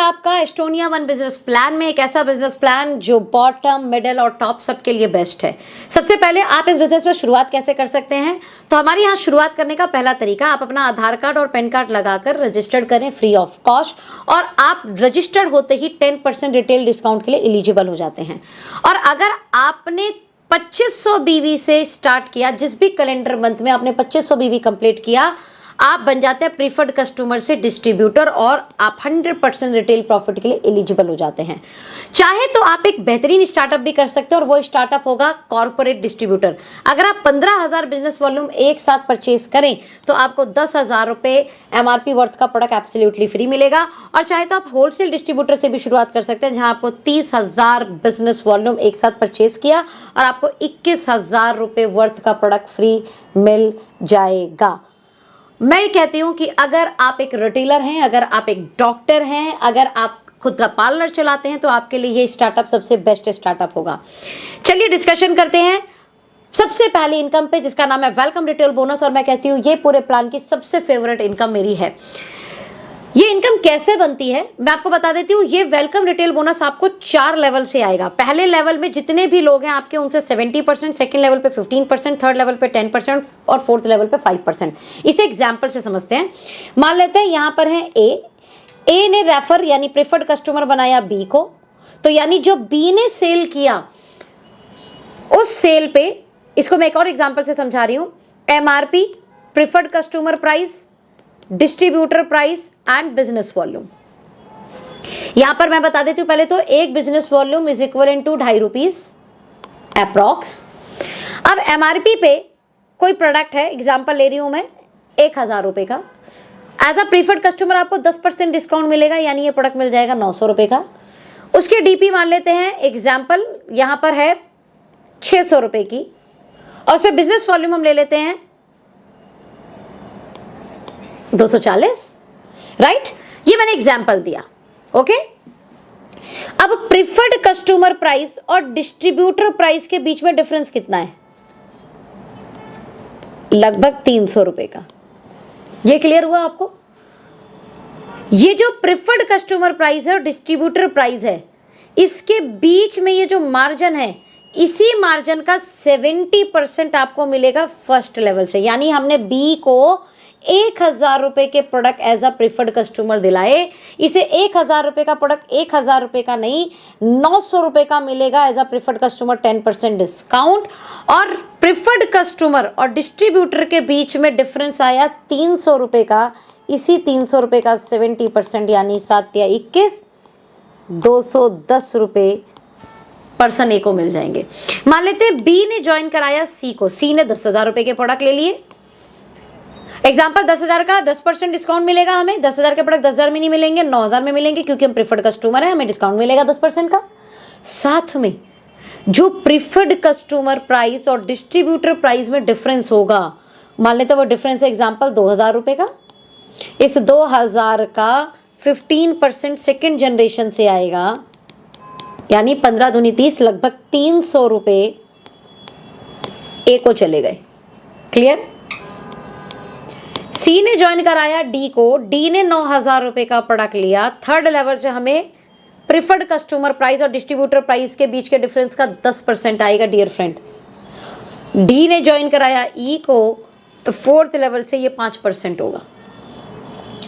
आपका Estonia one business plan में एक ऐसा बिजनेस प्लान जो बॉटम, मिडिल और टॉप सबके लिए बेस्ट है। सबसे पहले आप इस बिजनेस में शुरुआत कैसे कर सकते हैं, तो हमारे यहाँ शुरुआत करने का पहला तरीका, आप अपना आधार कार्ड और पैन कार्ड लगाकर रजिस्टर्ड करें फ्री ऑफ कॉस्ट, और आप रजिस्टर्ड होते ही 10% रिटेल डिस्काउंट के लिए एलिजिबल हो जाते हैं। और अगर आपने 2500 बीवी से स्टार्ट किया, जिस भी कैलेंडर मंथ में आपने 2500 बीवी कंप्लीट किया, आप बन जाते हैं प्रीफर्ड कस्टमर से डिस्ट्रीब्यूटर और आप 100% रिटेल प्रॉफिट के लिए एलिजिबल हो जाते हैं। चाहे तो आप एक बेहतरीन स्टार्टअप भी कर सकते हैं और वो स्टार्टअप होगा कॉर्पोरेट डिस्ट्रीब्यूटर। अगर आप 15,000 बिजनेस वॉल्यूम एक साथ परचेज करें तो आपको 10,000 रुपये MRP वर्थ का प्रोडक्ट एब्सोल्युटली फ्री मिलेगा। और चाहे तो आप होलसेल डिस्ट्रीब्यूटर से भी शुरुआत कर सकते हैं, जहां आपको 30,000 बिजनेस वॉल्यूम एक साथ परचेज किया और आपको 21,000 रुपये वर्थ का प्रोडक्ट फ्री मिल जाएगा। मैं कहती हूं कि अगर आप एक रिटेलर हैं, अगर आप एक डॉक्टर हैं, अगर आप खुद का पार्लर चलाते हैं, तो आपके लिए ये स्टार्टअप सबसे बेस्ट स्टार्टअप होगा। चलिए डिस्कशन करते हैं सबसे पहले इनकम पे, जिसका नाम है वेलकम रिटेल बोनस। और मैं कहती हूँ ये पूरे प्लान की सबसे फेवरेट इनकम मेरी है। ये इनकम कैसे बनती है मैं आपको बता देती हूँ। ये वेलकम रिटेल बोनस आपको 4 लेवल से आएगा। पहले लेवल में जितने भी लोग हैं आपके, उनसे 70%, सेकंड लेवल पे 15%, थर्ड लेवल पे 10% और फोर्थ लेवल पे 5%। इसे एग्जाम्पल से समझते हैं। मान लेते हैं यहाँ पर है ए ने रेफर यानी प्रेफर्ड कस्टमर बनाया बी को, तो यानी जो बी ने सेल किया उस सेल पे, इसको मैं एक और एग्जाम्पल से समझा रही हूँ, MRP, preferred customer price, distributor price and business volume. यहां पर मैं बता देती हूं पहले तो, एक business volume is equal to 2.5 rupees approx. अब MRP पे कोई प्रोडक्ट है, एग्जांपल ले रही हूं मैं 1,000 रुपए का, एज अ प्रीफर्ड कस्टमर आपको 10% डिस्काउंट मिलेगा, यानी ये प्रोडक्ट मिल जाएगा 900 रुपए का। उसके DP मान लेते हैं, एग्जाम्पल यहां पर है 600 रुपए की, और उस पर बिजनेस वॉल्यूम हम ले लेते हैं 240, राइट। ये मैंने एग्जाम्पल दिया, ओके। अब प्रीफर्ड कस्टमर प्राइस और डिस्ट्रीब्यूटर प्राइस के बीच में डिफरेंस कितना है? लगभग 300 रुपए का। ये क्लियर हुआ आपको? ये जो प्रीफर्ड कस्टमर प्राइस है और डिस्ट्रीब्यूटर प्राइस है, इसके बीच में ये जो मार्जिन है, इसी मार्जिन का 70% आपको मिलेगा फर्स्ट लेवल से। यानी हमने बी को 1,000 रुपए के product as a preferred customer दिलाए, इसे 1,000 रुपए का प्रोडक्ट 1,000 रुपए का नहीं 900 रुपए का मिलेगा as a preferred customer, 10% discount. और प्रीफर्ड कस्टमर और डिस्ट्रीब्यूटर के बीच में डिफरेंस आया 300 रुपए का। इसी 300 रुपए का 70% यानी 7 या 21, 210 रुपए पर्सन ए को मिल जाएंगे। मान लेते हैं बी ने ज्वाइन कराया सी को, सी ने 10,000 रुपए के प्रोडक्ट ले लिए। एग्जाम्पल 10,000 का 10% डिस्काउंट मिलेगा हमें। 10,000 के प्रोडक्ट 10,000 में नहीं मिलेंगे, 9,000 में मिलेंगे, क्योंकि हम प्रीफर्ड कस्टमर है, हमें डिस्काउंट मिलेगा 10% का। साथ में जो प्रीफर्ड कस्टमर प्राइस और डिस्ट्रीब्यूटर प्राइस में डिफरेंस होगा, मान लेते हैं वो डिफरेंस है एग्जाम्पल 2,000 रुपए का। इस 2,000 का 15% सेकेंड जनरेशन से आएगा, यानी 15 दूनी 30, लगभग 300 रुपए ए को चले गए। क्लियर? सी ने ज्वाइन कराया डी को, डी ने 9,000 रुपए का प्रोडक्ट लिया। थर्ड लेवल से हमें प्रीफर्ड कस्टमर प्राइस और डिस्ट्रीब्यूटर प्राइस के बीच के डिफरेंस का 10% आएगा डियर फ्रेंड। डी ने ज्वाइन कराया ई को, तो फोर्थ लेवल से ये 5% होगा।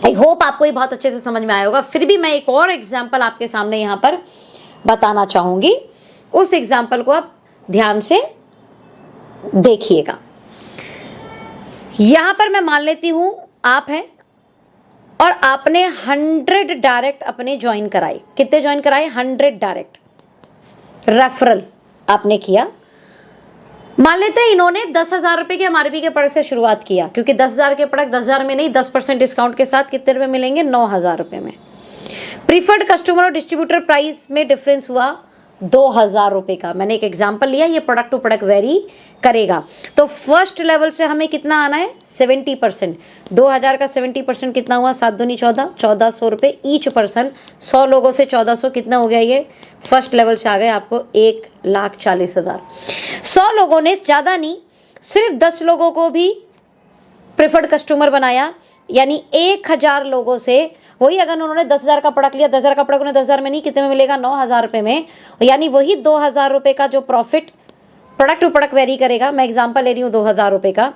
आई होप आपको ये बहुत अच्छे से समझ में आया होगा। फिर भी मैं एक और एग्जाम्पल आपके सामने यहाँ पर बताना चाहूंगी, उस एग्जाम्पल को आप ध्यान से देखिएगा। यहां पर मैं मान लेती हूं आप हैं और आपने 100 डायरेक्ट अपने ज्वाइन कराए। कितने ज्वाइन कराए? 100 डायरेक्ट रेफरल आपने किया। मान लेते हैं इन्होंने 10,000 रुपए के MRP के प्रोडक्ट से शुरुआत किया, क्योंकि 10,000 के प्रोडक्ट 10,000 में नहीं, 10% डिस्काउंट के साथ कितने रुपए मिलेंगे? 9,000 रुपए में। प्रीफर्ड कस्टमर और डिस्ट्रीब्यूटर प्राइस में डिफरेंस हुआ 2,000 रुपए का। मैंने एक एग्जांपल लिया, ये प्रोडक्ट टू प्रोडक्ट वेरी करेगा। तो फर्स्ट लेवल से हमें कितना आना है? 70%। 2,000 का 70% कितना हुआ? 7 दूनी 14, 1,400 रुपए ईच पर्सन। 100 लोगों से 1,400 कितना हो गया? ये फर्स्ट लेवल से आ गए आपको 1,40,000। 100 लोगों ने, ज़्यादा नहीं, सिर्फ 10 लोगों को भी प्रेफर्ड कस्टमर बनाया, यानी 1,000 लोगों से वही अगर उन्होंने 10,000 का प्रोडक्ट लिया, 10,000 का प्रोडक्ट उन्हें 10,000 में नहीं, कितने में मिलेगा, 9,000 रुपये में, यानी वही 2,000 रुपये का जो profit, product to product vary करेगा, मैं एग्जांपल ले रही हूँ 2,000 रुपये का,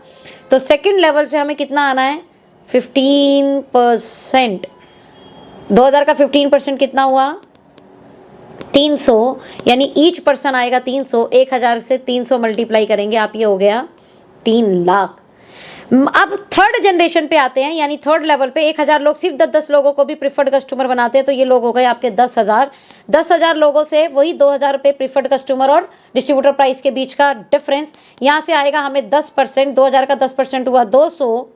तो सेकंड लेवल से हमें कितना आना है, 15%। 2,000 का 15% कितना हुआ, 300, यानी ईच पर्सन आएगा 300, 1,000 से 300 मल्टीप्लाई करेंगे आप, ये हो गया 3 लाख। अब थर्ड जनरेशन पे आते हैं, यानी थर्ड लेवल पे 1,000 लोग सिर्फ 10-10 लोगों को भी प्रिफर्ड कस्टमर बनाते हैं, तो ये लोग हो गए आपके 10,000। 10,000 लोगों से वही 2,000 रुपये प्रिफर्ड कस्टमर और डिस्ट्रीब्यूटर प्राइस के बीच का डिफरेंस, यहाँ से आएगा हमें 10%, 2,000 का 10% हुआ 200,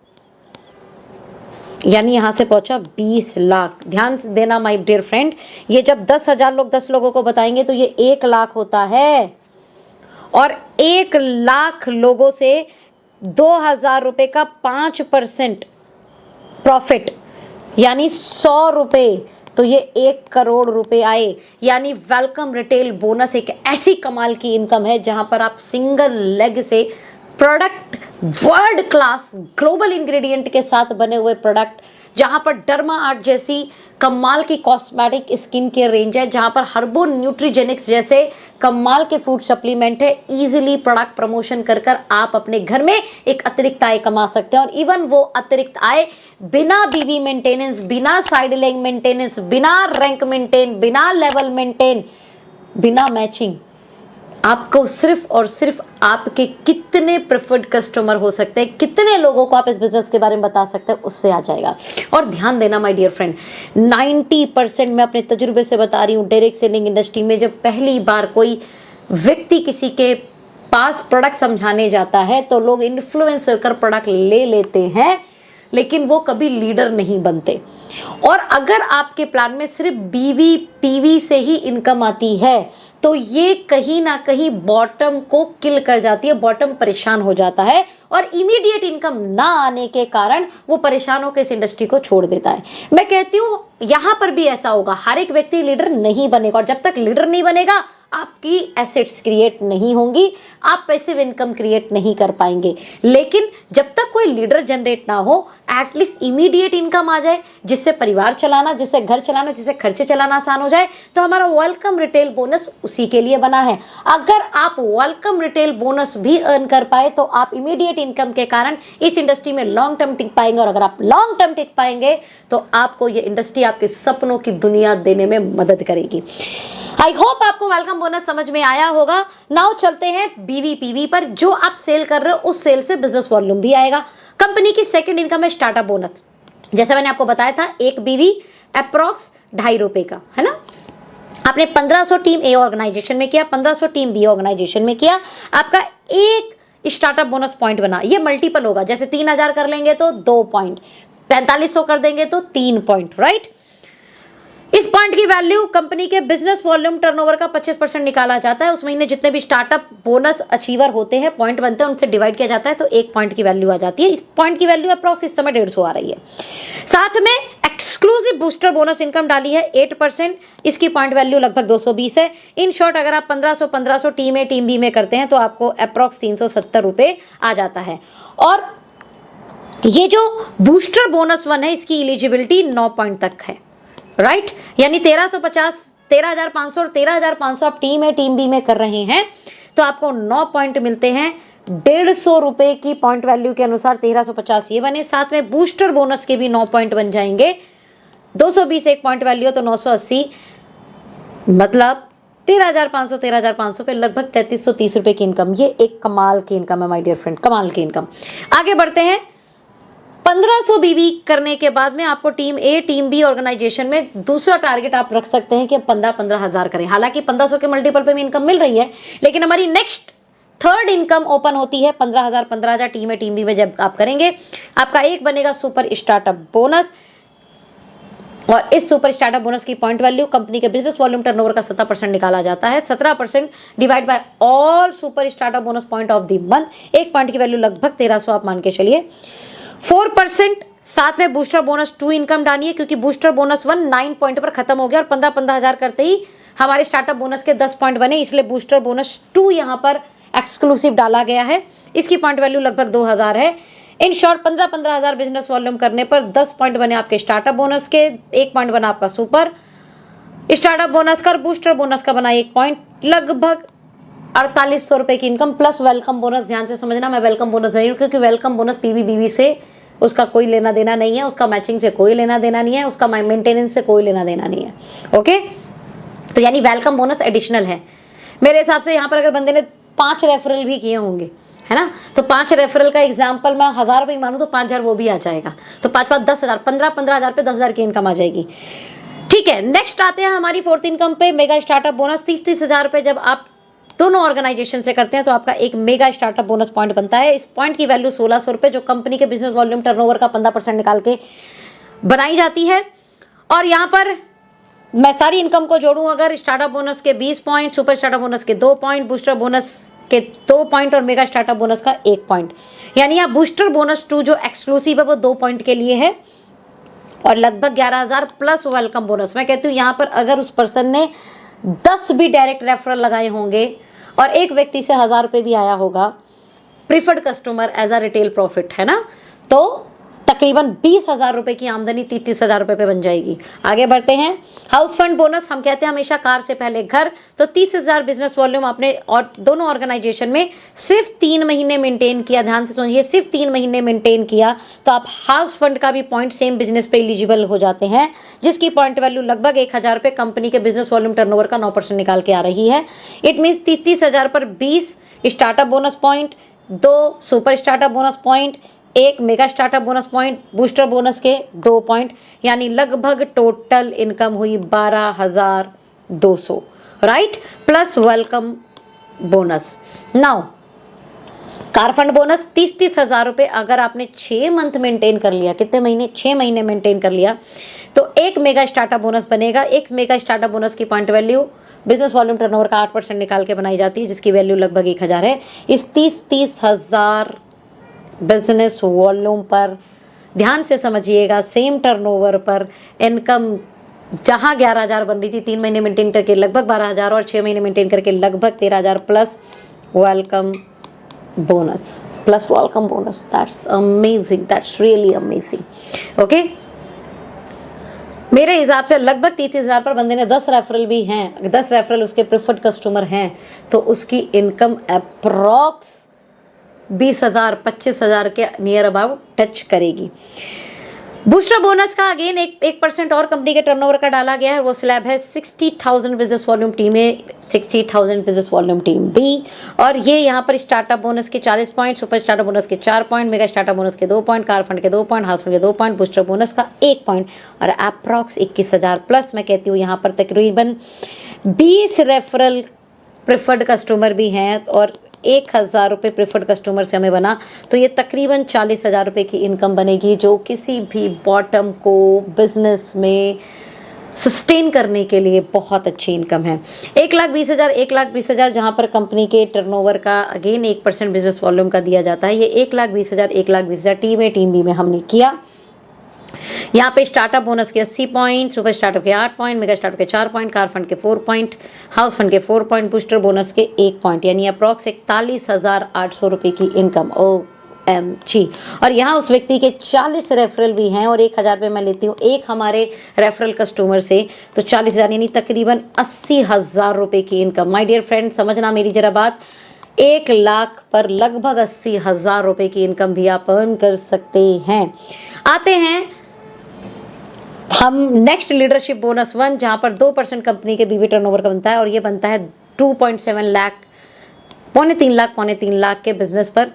यानी यहाँ से पहुंचा 20 लाख। ध्यान से देना माय डियर फ्रेंड, ये जब 10,000 लोग 10 लोगों को बताएंगे तो ये 1 लाख होता है, और 1 लाख लोगों से 2,000 रुपये का 5% प्रॉफिट, यानी 100 रुपये, तो ये 1 करोड़ रुपए आए। यानी वेलकम रिटेल बोनस एक ऐसी कमाल की इनकम है जहां पर आप सिंगल लेग से product, world class global ingredient के साथ बने हुए प्रोडक्ट, जहां पर डर्मा आर्ट जैसी कमाल की कॉस्मेटिक स्किन केयर रेंज है, जहां पर हर्बो न्यूट्रीजेनिक्स जैसे कमाल के फूड सप्लीमेंट है, इजीली प्रोडक्ट प्रमोशन कर कर आप अपने घर में एक अतिरिक्त आय कमा सकते हैं। और इवन वो अतिरिक्त आय बिना बीवी मेंटेनेंस, बिना साइड लेग मेंटेनेंस, बिना रैंक मेंटेन, बिना लेवल मेंटेन, बिना मैचिंग, आपको सिर्फ और सिर्फ आपके कितने प्रेफर्ड कस्टमर हो सकते हैं, कितने लोगों को आप इस बिजनेस के बारे में बता सकते हैं, उससे आ जाएगा। और ध्यान देना माय डियर फ्रेंड, 90% मैं अपने तजुर्बे से बता रही हूँ, डायरेक्ट सेलिंग इंडस्ट्री में जब पहली बार कोई व्यक्ति किसी के पास प्रोडक्ट समझाने जाता है तो लोग इन्फ्लुएंस होकर प्रोडक्ट ले लेते हैं, लेकिन वो कभी लीडर नहीं बनते। और अगर आपके प्लान में सिर्फ बीवी पीवी से ही इनकम आती है तो ये कहीं ना कहीं बॉटम को किल कर जाती है, बॉटम परेशान हो जाता है, और इमीडिएट इनकम ना आने के कारण वो परेशान होकर इस इंडस्ट्री को छोड़ देता है। मैं कहती हूँ यहां पर भी ऐसा होगा, हर एक व्यक्ति लीडर नहीं बनेगा, और जब तक लीडर नहीं बनेगा आपकी एसेट्स क्रिएट नहीं होंगी, आप पैसिव इनकम क्रिएट नहीं कर पाएंगे। लेकिन जब तक कोई लीडर जनरेट ना हो, एटलीस्ट इमीडिएट इनकम आ जाए, जिससे परिवार चलाना, जिससे घर चलाना, जिससे खर्चे चलाना आसान हो जाए, तो हमारा वेलकम रिटेल बोनस उसी के लिए बना है। अगर आप वेलकम रिटेल बोनस भी अर्न कर पाए तो आप इमीडिएट इनकम के कारण इस इंडस्ट्री में लॉन्ग टर्म टिक पाएंगे, और अगर आप लॉन्ग टर्म टिक पाएंगे तो आपको ये इंडस्ट्री आपके सपनों की दुनिया देने में मदद करेगी। आई होप आपको वेलकम बोनस समझ में आया होगा। नाउ चलते हैं बीवीपीवी पर। जो आप सेल कर रहे हो उस सेल से बिजनेस वॉल्यूम भी आएगा। कंपनी की सेकंड इनकम है स्टार्टअप बोनस। जैसे मैंने आपको बताया था, एक बीवी अप्रॉक्स 2.5 रुपए का है ना। आपने 1500 टीम ए ऑर्गेनाइजेशन में किया, 1500 टीम बी ऑर्गेनाइजेशन में किया, आपका एक स्टार्टअप बोनस पॉइंट बना। ये मल्टीपल होगा, जैसे 3,000 कर लेंगे तो 2 पॉइंट, 4500 कर देंगे तो 3 पॉइंट, राइट। इस पॉइंट की वैल्यू कंपनी के बिजनेस वॉल्यूम टर्नओवर का 25% निकाला जाता है। उस महीने जितने भी स्टार्टअप बोनस अचीवर होते हैं, पॉइंट बनते हैं, उनसे डिवाइड किया जाता है, तो 1 पॉइंट की वैल्यू आ जाती है। इस पॉइंट की वैल्यू अप्रॉक्स इस समय 150 आ रही है। साथ में एक्सक्लूसिव बूस्टर बोनस इनकम डाली है 8%, इसकी पॉइंट वैल्यू लगभग 220 है। इन शॉर्ट अगर आप 1500 टीम ए टीम बी में करते हैं तो आपको अप्रॉक्स 370 रुपये आ जाता है। और ये जो बूस्टर बोनस 1 है, इसकी एलिजिबिलिटी 9 पॉइंट तक है, राइट। यानी 1350, 13,500 और 13,500 आप टीम ए टीम बी में कर रहे हैं तो आपको 9 पॉइंट मिलते हैं। 150 रुपए की पॉइंट वैल्यू के अनुसार 1350 ये बने। साथ में बूस्टर बोनस के भी 9 पॉइंट बन जाएंगे। 220 एक पॉइंट वैल्यू हो तो 980, मतलब 13,500 पे लगभग 3330 रुपए की इनकम। ये एक कमाल की इनकम है माय डियर फ्रेंड, कमाल की इनकम। आगे बढ़ते हैं। 1500 बीवी करने के बाद में आपको team A team B organisation में दूसरा टारगेट आप रख सकते हैं कि 15 हज़ार करें। हालांकि 1500 के मल्टीपल पे भी इनकम मिल रही है, लेकिन हमारी नेक्स्ट थर्ड इनकम ओपन होती है 15,000 टीम ए टीम बी में जब आप करेंगे। आपका एक बनेगा सुपर स्टार्टअप बोनस, और इस सुपर स्टार्टअप बोनस की पॉइंट वैल्यू कंपनी के बिजनेस वॉल्यूम टर्नओवर का 17% निकाला जाता है। 17% divide by all super startup bonus point of the month. एक पॉइंट की वैल्यू लगभग 1300 आप मान के चलिए। 4% साथ में बूस्टर बोनस 2 इनकम डालिए, क्योंकि बूस्टर बोनस 1 9 पॉइंट पर खत्म हो गया और 15 हज़ार करते ही हमारे स्टार्टअप बोनस के 10 पॉइंट बने, इसलिए बूस्टर बोनस 2 यहाँ पर एक्सक्लूसिव डाला गया है। इसकी पॉइंट वैल्यू लगभग 2000 है। इन शॉर्ट 15-15 हज़ार बिजनेस वॉल्यूम करने पर 10 पॉइंट बने आपके स्टार्टअप बोनस के, 1 पॉइंट बना आपका सुपर स्टार्टअप बोनस का और बूस्टर बोनस का बना 1 पॉइंट, लगभग 4800 रुपए की इनकम प्लस वेलकम बोनस। ध्यान से समझना, मैं वेलकम बोनस नहीं हूँ क्योंकि वेलकम बोनस पीवी से उसका कोई लेना देना नहीं है, उसका मैचिंग से कोई लेना देना नहीं है, उसका मेंटेनेंस से कोई लेना देना नहीं है। ओके, तो यानी वेलकम बोनस एडिशनल है मेरे हिसाब से। यहाँ पर अगर बंदे ने 5 रेफरल भी किए होंगे, है ना, तो 5 रेफरल का एग्जाम्पल मैं 1000 रुपये मानूँ तो 5000 वो भी आ जाएगा, तो 5-5 10,000, 15-15 हज़ार पे 10,000 की इनकम आ जाएगी। ठीक है, नेक्स्ट आते हैं हमारी फोर्थ इनकम पे, मेगा स्टार्टअप बोनस। 30-30 हज़ार रुपये जब आप दोनों ऑर्गेनाइजेशन से करते हैं तो आपका एक मेगा स्टार्टअप बोनस पॉइंट बनता है। इस पॉइंट की वैल्यू 1600 रुपये, जो कंपनी के बिजनेस वॉल्यूम टर्नओवर का 15% निकाल के बनाई जाती है। और यहाँ पर मैं सारी इनकम को जोड़ूं, अगर स्टार्टअप बोनस के 20 पॉइंट, सुपर स्टार्टअप बोनस के 2 पॉइंट, बूस्टर बोनस के 2 पॉइंट और मेगा स्टार्टअप बोनस का 1 पॉइंट, यानी आप बूस्टर बोनस 2 जो एक्सक्लूसिव है वो 2 पॉइंट के लिए है और लगभग 11,000 प्लस वेलकम बोनस। मैं कहती हूँ यहाँ पर अगर उस पर्सन ने 10 भी डायरेक्ट रेफरल लगाए होंगे और एक व्यक्ति से 1000 रुपये भी आया होगा preferred customer as a retail profit, है ना, तो तकरीबन 20,000 रुपये की आमदनी 30-30 हज़ार रुपये पे बन जाएगी। आगे बढ़ते हैं, हाउस फंड बोनस। हम कहते हैं हमेशा कार से पहले घर, तो 30,000 बिजनेस वॉल्यूम आपने और दोनों ऑर्गेनाइजेशन में सिर्फ 3 महीने मेंटेन किया। ध्यान से सुनिए, सिर्फ 3 महीने मेंटेन किया तो आप हाउस फंड का भी पॉइंट सेम बिजनेस पे एलिजिबल हो जाते हैं, जिसकी पॉइंट वैल्यू लगभग 1,000 रुपये कंपनी के बिजनेस वॉल्यूम टर्नओवर का 9% निकाल के आ रही है। इट मीन्स 30-30 हज़ार पर 20 startup bonus point, 2 super startup bonus point, 1 mega startup bonus point, booster bonus के 2 पॉइंट, यानी लगभग टोटल इनकम हुई 12,200, right, plus welcome bonus. Now car fund bonus 30-30 हज़ार रुपये अगर आपने 6 मंथ मेंटेन कर लिया, कितने महीने, 6 महीने मेंटेन कर लिया, तो 1 मेगा स्टार्टअप बोनस बनेगा। 1 मेगा स्टार्टअप बोनस की point value business volume turnover का 8% निकाल के बनाई जाती है, जिसकी वैल्यू लगभग 1,000 है। इस 30-30 हज़ार बिजनेस वॉल्यूम पर ध्यान से समझिएगा, सेम टर्नओवर पर इनकम जहां 11,000 बन रही थी 3 महीने मेंटेन करके लगभग 12,000 और 6 महीने मेंटेन करके लगभग 13,000 plus welcome bonus, plus welcome bonus. That's amazing, that's really amazing. Okay, मेरे हिसाब से लगभग 30,000 पर बंदे ने 10 रेफरल भी हैं, 10 रेफरल उसके प्रेफर्ड कस्टमर हैं, तो उसकी इनकम अप्रॉक्स 20,000 25,000 के नियर अबाउट टच करेगी। बूस्टर बोनस का अगेन 1% और कंपनी के टर्नओवर का डाला गया है, वो स्लैब है 60,000 बिजनेस वॉल्यूम टीम ए, 60,000 बिजनेस वॉल्यूम टीम बी, और ये यहाँ पर स्टार्टअप बोनस के 40 पॉइंट, सुपर स्टार्टअप बोनस के 4 पॉइंट, मेगा स्टार्टअप बोनस के 2 पॉइंट, कार फंड के 2 पॉइंट, हाउस फंड के 2 पॉइंट, बूस्टर बोनस का 1 पॉइंट और अप्रॉक्स 21,000 प्लस। मैं कहती हूँ यहाँ पर तकरीबन 20 रेफरल प्रेफर्ड कस्टमर भी हैं और 1,000 रुपये प्रेफर्ड कस्टमर से हमें बना, तो ये तकरीबन 40,000 रुपये की इनकम बनेगी, जो किसी भी बॉटम को बिजनेस में सस्टेन करने के लिए बहुत अच्छी इनकम है। 1,20,000 जहाँ पर कंपनी के टर्नओवर का अगेन 1% बिजनेस वॉल्यूम का दिया जाता है। ये 1,20,000 टीम ए टीम बी में हमने किया। यहाँ पे स्टार्टअप बोनस के 80 पॉइंट, सुपर स्टार्टअप के 8 पॉइंट, मेगा स्टार्टअप के 4 पॉइंट, कार फंड के 4 पॉइंट, हाउस फंड के 4 पॉइंट, बूस्टर बोनस के 1 पॉइंट, यानी अप्रॉक्स 41,800 रुपये की इनकम। OMG। और यहाँ उस व्यक्ति के 40 रेफरल भी हैं और 1,000 रुपये मैं लेती हूँ एक हमारे रेफरल कस्टमर से, तो 40,000 यानी तकरीबन 80,000 रुपये की इनकम। माय डियर फ्रेंड, समझना मेरी जरा बात, 1 लाख पर लगभग 80,000 रुपये की इनकम भी आप अर्न कर सकते हैं। आते हैं हम नेक्स्ट लीडरशिप बोनस 1, जहाँ पर 2% कंपनी के बीबी टर्नओवर का बनता है और ये बनता है 2.7 लाख, पौने 3 लाख के बिजनेस पर।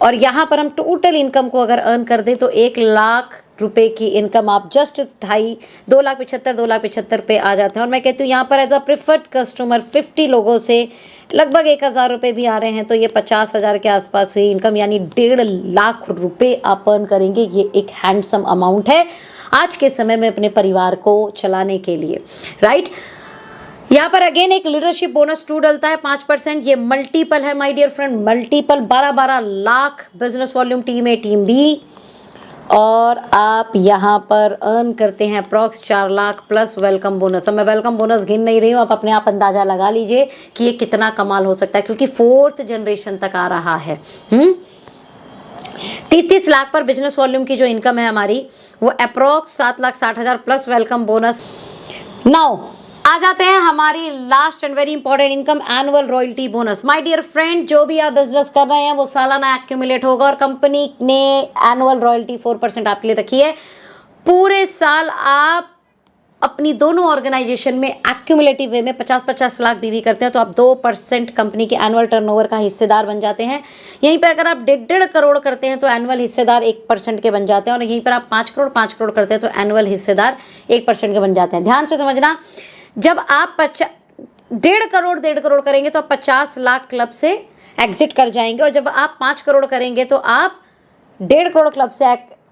और यहाँ पर हम टोटल इनकम को अगर अर्न कर दें तो 1 लाख रुपए की इनकम आप जस्ट 2,75,000 पे आ जाते हैं। और मैं कहती हूँ यहाँ पर एज अ प्रेफर्ड कस्टमर 50 लोगों से लगभग 1,000 रुपये भी आ रहे हैं, तो ये 50,000 के आसपास हुई इनकम, यानी 1.5 लाख रुपए आप अर्न करेंगे। ये एक हैंडसम अमाउंट है आज के समय में अपने परिवार को चलाने के लिए, राइट। यहाँ पर अगेन एक लीडरशिप बोनस 2 डलता है 5%। ये मल्टीपल है my dear friend, multiple 12-12 lakh business volume team A team B, और आप यहाँ पर अर्न करते हैं approx 4 lakh plus welcome bonus. अब मैं वेलकम बोनस गिन नहीं रही हूँ, आप अपने आप अंदाजा लगा लीजिए कि ये कितना कमाल हो सकता है, क्योंकि 4th जनरेशन तक आ रहा है। 30 लाख पर बिजनेस वॉल्यूम की जो इनकम है हमारी वो approx 7,60,000 plus welcome bonus. Now आ जाते हैं हमारी last and very important income, annual royalty bonus. My dear friend, जो भी आप बिजनेस कर रहे हैं वो सालाना एक्यूमुलेट होगा और कंपनी ने एनुअल रॉयल्टी 4% आपके लिए रखी है। पूरे साल आप अपनी दोनों ऑर्गेनाइजेशन में एक्यूमुलेटिव वे में 50-50 लाख बीवी करते हैं तो आप 2% कंपनी के एनुअल टर्नओवर का हिस्सेदार बन जाते हैं। यहीं पर अगर आप 1.5 करोड़ करते हैं तो एनुअल हिस्सेदार 1% के बन जाते हैं, और यहीं पर आप 5 करोड़ करते हैं तो एनुअल हिस्सेदार 1% के बन जाते हैं। ध्यान से समझना, जब आप 1.5 करोड़ करेंगे तो आप 50 लाख क्लब से एग्जिट कर जाएंगे, और जब आप 5 करोड़ करेंगे तो आप 1.5 करोड़ क्लब से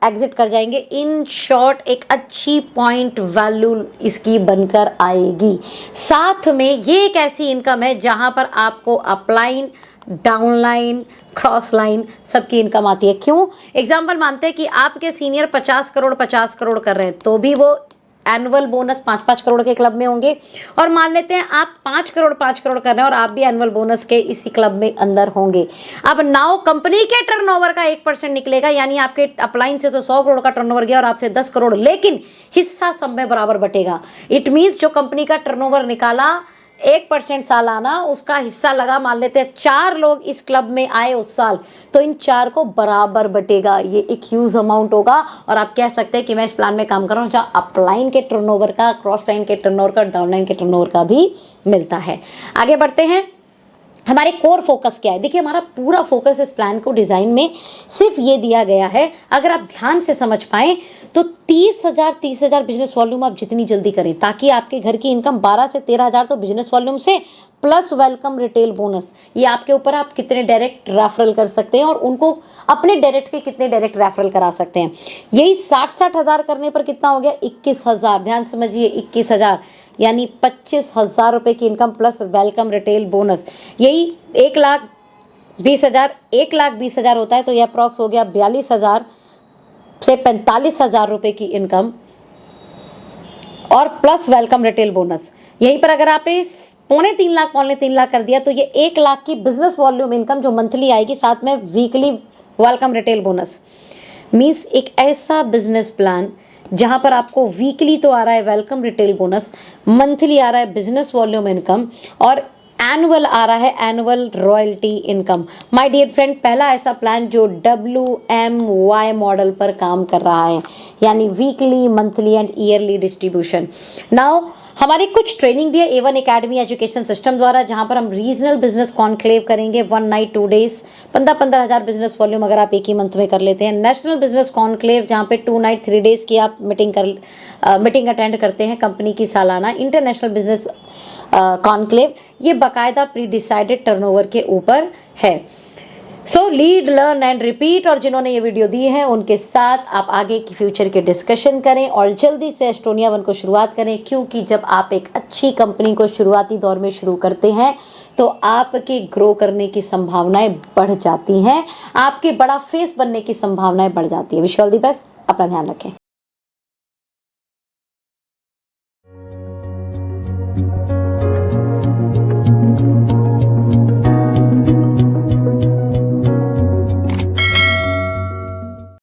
एग्जिट कर जाएंगे। इन शॉर्ट एक अच्छी पॉइंट वैल्यू इसकी बनकर आएगी। साथ में ये एक ऐसी इनकम है जहां पर आपको अपलाइन, डाउनलाइन, क्रॉस लाइन सबकी इनकम आती है। क्यों? एग्जाम्पल मानते हैं कि आपके सीनियर 50 करोड़ कर रहे हैं तो भी वो एनुअल बोनस 5-5 करोड़ के क्लब में होंगे, और मान लेते हैं आप 5 करोड़ कर रहे हैं और आप भी एनुअल बोनस के इसी क्लब में अंदर होंगे। अब नाउ कंपनी के टर्नओवर का 1% निकलेगा, यानी आपके अपलाइन से तो 100 करोड़ का टर्नओवर गया और आपसे 10 करोड़, लेकिन हिस्सा सब में बराबर बटेगा। इट मीन्स जो कंपनी का टर्नओवर निकाला 1% सालाना, उसका हिस्सा लगा, मान लेते हैं 4 लोग इस क्लब में आए उस साल, तो इन 4 को बराबर बटेगा। ये एक ह्यूज अमाउंट होगा, और आप कह सकते हैं कि मैं इस प्लान में काम कर रहा हूँ जहाँ अपलाइन के टर्नओवर का, क्रॉस लाइन के टर्नओवर का, डाउनलाइन के टर्नओवर का भी मिलता है। आगे बढ़ते हैं, हमारे कोर फोकस क्या है। देखिए, हमारा पूरा फोकस इस प्लान को डिज़ाइन में सिर्फ ये दिया गया है, अगर आप ध्यान से समझ पाएँ तो 30,000 बिजनेस वॉल्यूम आप जितनी जल्दी करें, ताकि आपके घर की इनकम 12 से 13,000 तो बिजनेस वॉल्यूम से प्लस वेलकम रिटेल बोनस। ये आपके ऊपर, आप कितने डायरेक्ट रेफरल कर सकते हैं और उनको अपने डायरेक्ट के कितने डायरेक्ट रेफरल करा सकते हैं। यही 60 हज़ार करने पर कितना हो गया? 21,000। ध्यान समझिए, 21,000 यानी 25,000 रुपये की income plus welcome retail bonus. यही 1,20,000 होता है तो यह अप्रॉक्स हो गया 42,000 से 45,000 रुपये की इनकम और प्लस वेलकम रिटेल बोनस। यहीं पर अगर आपने 3.5 लाख कर दिया तो ये 1 लाख की बिजनेस वॉल्यूम इनकम जो मंथली आएगी, साथ में weekly welcome retail bonus. Means एक ऐसा बिजनेस प्लान जहां पर आपको वीकली तो आ रहा है वेलकम रिटेल बोनस, मंथली आ रहा है बिजनेस वॉल्यूम इनकम, और एनुअल आ रहा है annual royalty income. My dear friend, पहला ऐसा प्लान जो WMY मॉडल पर काम कर रहा है, यानी weekly, monthly and yearly distribution. Now हमारी कुछ ट्रेनिंग भी है A1 एकेडमी एजुकेशन सिस्टम द्वारा, जहां पर हम रीजनल बिजनेस कॉन्क्लेव करेंगे 1 नाइट 2 डेज, 15,000 बिजनेस वॉल्यूम अगर आप एक ही मंथ में कर लेते हैं। नेशनल बिजनेस कॉन्क्लेव जहां पे 2 नाइट 3 डेज की आप मीटिंग अटेंड करते हैं कंपनी की सालाना। इंटरनेशनल बिजनेस कॉन्क्लेव, ये बाकायदा प्री डिसाइडेड टर्नओवर के ऊपर है। सो लीड, लर्न एंड रिपीट, और जिन्होंने ये वीडियो दी है उनके साथ आप आगे की फ्यूचर के डिस्कशन करें और जल्दी से एस्टोनिया 1 को शुरुआत करें, क्योंकि जब आप एक अच्छी कंपनी को शुरुआती दौर में शुरू करते हैं तो आपके ग्रो करने की संभावनाएं बढ़ जाती हैं, आपके बड़ा फेस बनने की संभावनाएं बढ़ जाती है। Wish you all the best, अपना ध्यान रखें।